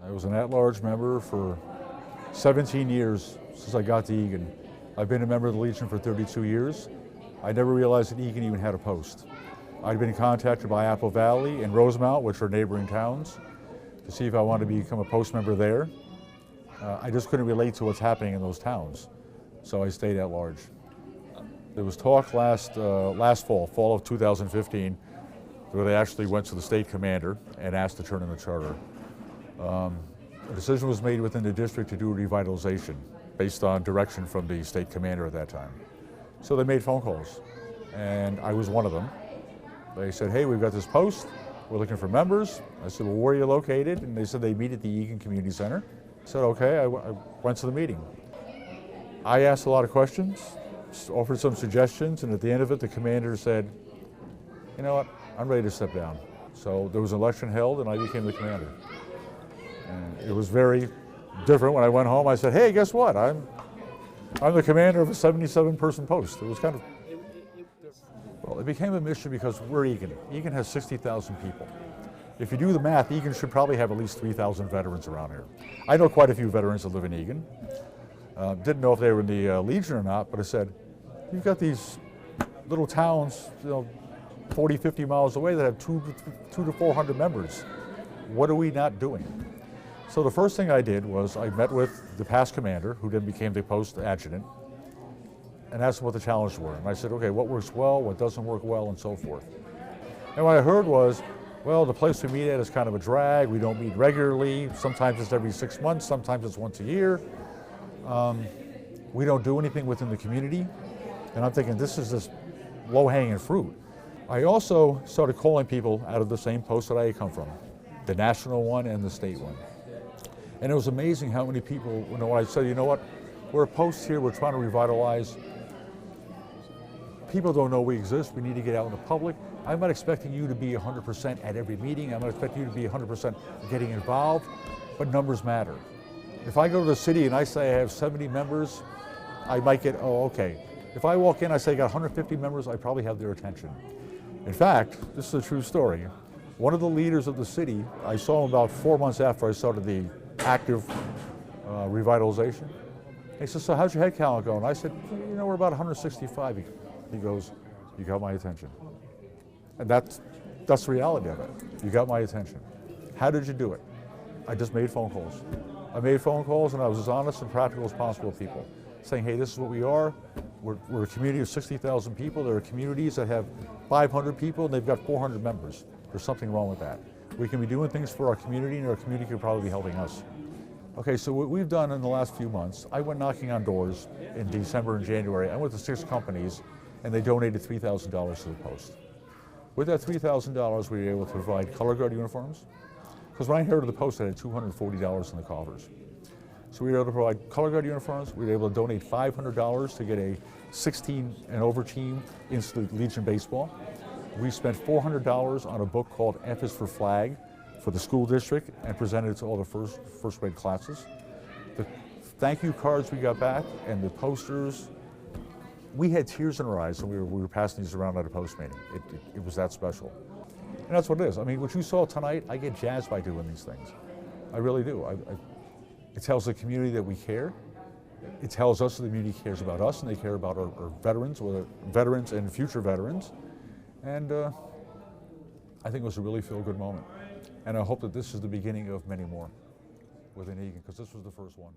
I was an at-large member for 17 years since I got to Eagan. I've been a member of the Legion for 32 years. I never realized that Eagan even had a post. I'd been contacted by Apple Valley and Rosemount, which are neighboring towns, to see if I wanted to become a post member there. I just couldn't relate to what's happening in those towns, so I stayed at large. There was talk last fall of 2015, where they actually went to the state commander and asked to turn in the charter. A decision was made within the district to do a revitalization based on direction from the state commander at that time. So they made phone calls, and I was one of them. They said, hey, we've got this post, we're looking for members. I said, well, where are you located? And they said they meet at the Eagan Community Center. I said, okay, I went to the meeting. I asked a lot of questions, offered some suggestions, and at the end of it, the commander said, you know what, I'm ready to step down. So there was an election held, and I became the commander. And it was very different. When I went home, I said, hey, guess what? I'm the commander of a 77-person post. It was kind of, well, it became a mission because we're Eagan. Eagan has 60,000 people. If you do the math, Eagan should probably have at least 3,000 veterans around here. I know quite a few veterans that live in Eagan. Didn't know if they were in the Legion or not, but I said, you've got these little towns, 40, 50 miles away that have 200 to 400 members. What are we not doing? So the first thing I did was I met with the past commander, who then became the post adjutant, and asked him what the challenges were. And I said, okay, what works well, what doesn't work well, and so forth. And what I heard was, well, the place we meet at is kind of a drag. We don't meet regularly. Sometimes it's every 6 months, sometimes it's once a year. We don't do anything within the community. And I'm thinking, this is just low-hanging fruit. I also started calling people out of the same post that I had come from, the national one and the state one. And it was amazing how many people, when I said, you know what, we're a post here, we're trying to revitalize. People don't know we exist, we need to get out in the public. I'm not expecting you to be 100% at every meeting, I'm not expecting you to be 100% getting involved, but numbers matter. If I go to the city and I say I have 70 members, I might get, oh, okay. If I walk in, I say I got 150 members, I probably have their attention. In fact, this is a true story. One of the leaders of the city, I saw him about 4 months after I started the active revitalization. He said, so how's your head count going? I said, we're about 165. He goes, you got my attention. And that's the reality of it. You got my attention. How did you do it? I just made phone calls. I made phone calls and I was as honest and practical as possible with people, saying, hey, this is what we are. We're a community of 60,000 people. There are communities that have 500 people and they've got 400 members. There's something wrong with that. We can be doing things for our community and our community could probably be helping us. Okay, so what we've done in the last few months, I went knocking on doors in December and January. I went to 6 companies and they donated $3,000 to the post. With that $3,000, we were able to provide color guard uniforms. Because when I inherited the post, I had $240 in the coffers. So we were able to provide color guard uniforms. We were able to donate $500 to get a 16 and over team into the Legion baseball. We spent $400 on a book called F is for Flag for the school district and presented it to all the first grade classes. The thank you cards we got back and the posters, we had tears in our eyes when we were passing these around at a post meeting. It was that special. And that's what it is. I mean, what you saw tonight, I get jazzed by doing these things. I really do. It tells the community that we care. It tells us that the community cares about us and they care about our veterans, whether veterans and future veterans. And I think it was a really feel-good moment. And I hope that this is the beginning of many more within Eagan, because this was the first one.